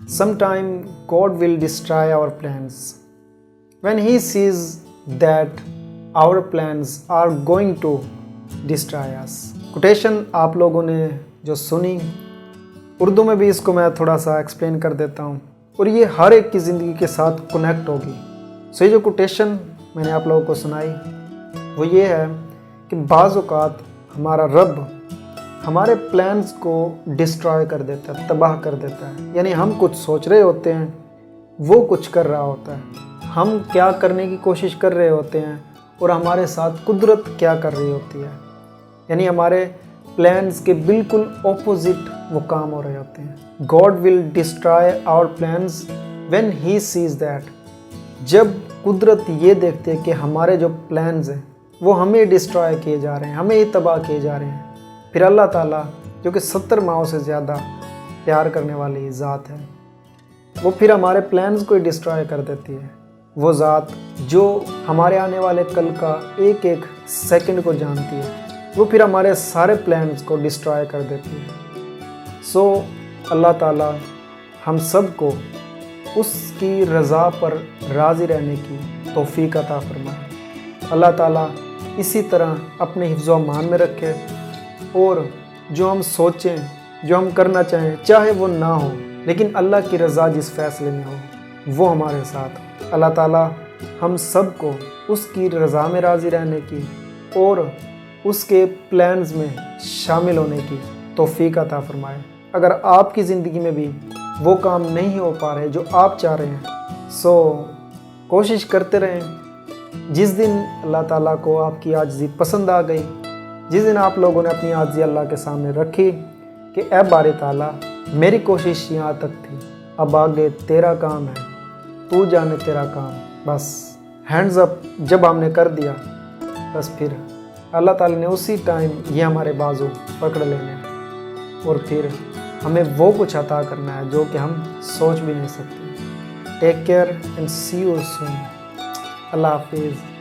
Sometime God will destroy our plans when He sees that our plans are going to destroy us. Quotation आप लोगों ने जो सुनी, उर्दू में भी इसको मैं थोड़ा सा एक्सप्लेन कर देता हूँ और ये हर एक की ज़िंदगी के साथ कनेक्ट होगी। सो ये जो कोटेशन मैंने आप लोगों को सुनाई वो ये है कि बाज़ औक़ात हमारा रब हमारे प्लान्स को डिस्ट्रॉय कर देता है, तबाह कर देता है। यानी हम कुछ सोच रहे होते हैं, वो कुछ कर रहा होता है। हम क्या करने की कोशिश कर रहे होते हैं और हमारे साथ कुदरत क्या कर रही होती है। यानी हमारे प्लान्स के बिल्कुल ऑपोजिट वो काम हो रहे होते हैं। God will destroy our plans when he sees that. जब कुदरत ये देखते हैं कि हमारे जो प्लान्स हैं वो हमें डिस्ट्रॉय किए जा रहे हैं, हमें ही तबाह किए जा रहे हैं, फिर अल्लाह ताला जो कि 70 माओं से ज़्यादा प्यार करने वाली ज़ात है, वो फिर हमारे प्लान्स को ही डिस्ट्रॉय कर देती है। वो ज़ात जो हमारे आने वाले कल का एक एक सेकंड को जानती है, वो फिर हमारे सारे प्लान्स को डिस्ट्रॉय कर देती है। सो अल्लाह ताला हम सब को उसकी रज़ा पर राज़ी रहने की तौफ़ीक़ अता फरमाए। अल्लाह ताला इसी तरह अपने हिफ्ज़ व अमान में रखे और जो हम सोचें, जो हम करना चाहें, चाहे वो ना हो, लेकिन अल्लाह की रज़ा जिस फ़ैसले में हो वो हमारे साथ हो। अल्लाह ताला हम सब को उसकी रज़ा में राज़ी रहने की और उसके प्लान्स में शामिल होने की तौफ़ीक़ अता फ़रमाए। अगर आपकी ज़िंदगी में भी वो काम नहीं हो पा रहे जो आप चाह रहे हैं, सो कोशिश करते रहें। जिस दिन अल्लाह ताला को आपकी आजिज़ी पसंद आ गई, जिस दिन आप लोगों ने अपनी आजिज़ी अल्लाह के सामने रखी कि ऐ बारी ताला मेरी कोशिश यहाँ तक थी, अब आगे तेरा काम है, तू जाने तेरा काम, बस हैंड्स अप जब हमने कर दिया, बस फिर अल्लाह ताला ने उसी टाइम ये हमारे बाजू पकड़ लेने और फिर हमें वो कुछ अता करना है जो कि हम सोच भी नहीं सकते। Take care and see you soon. अल्लाह हाफिज़।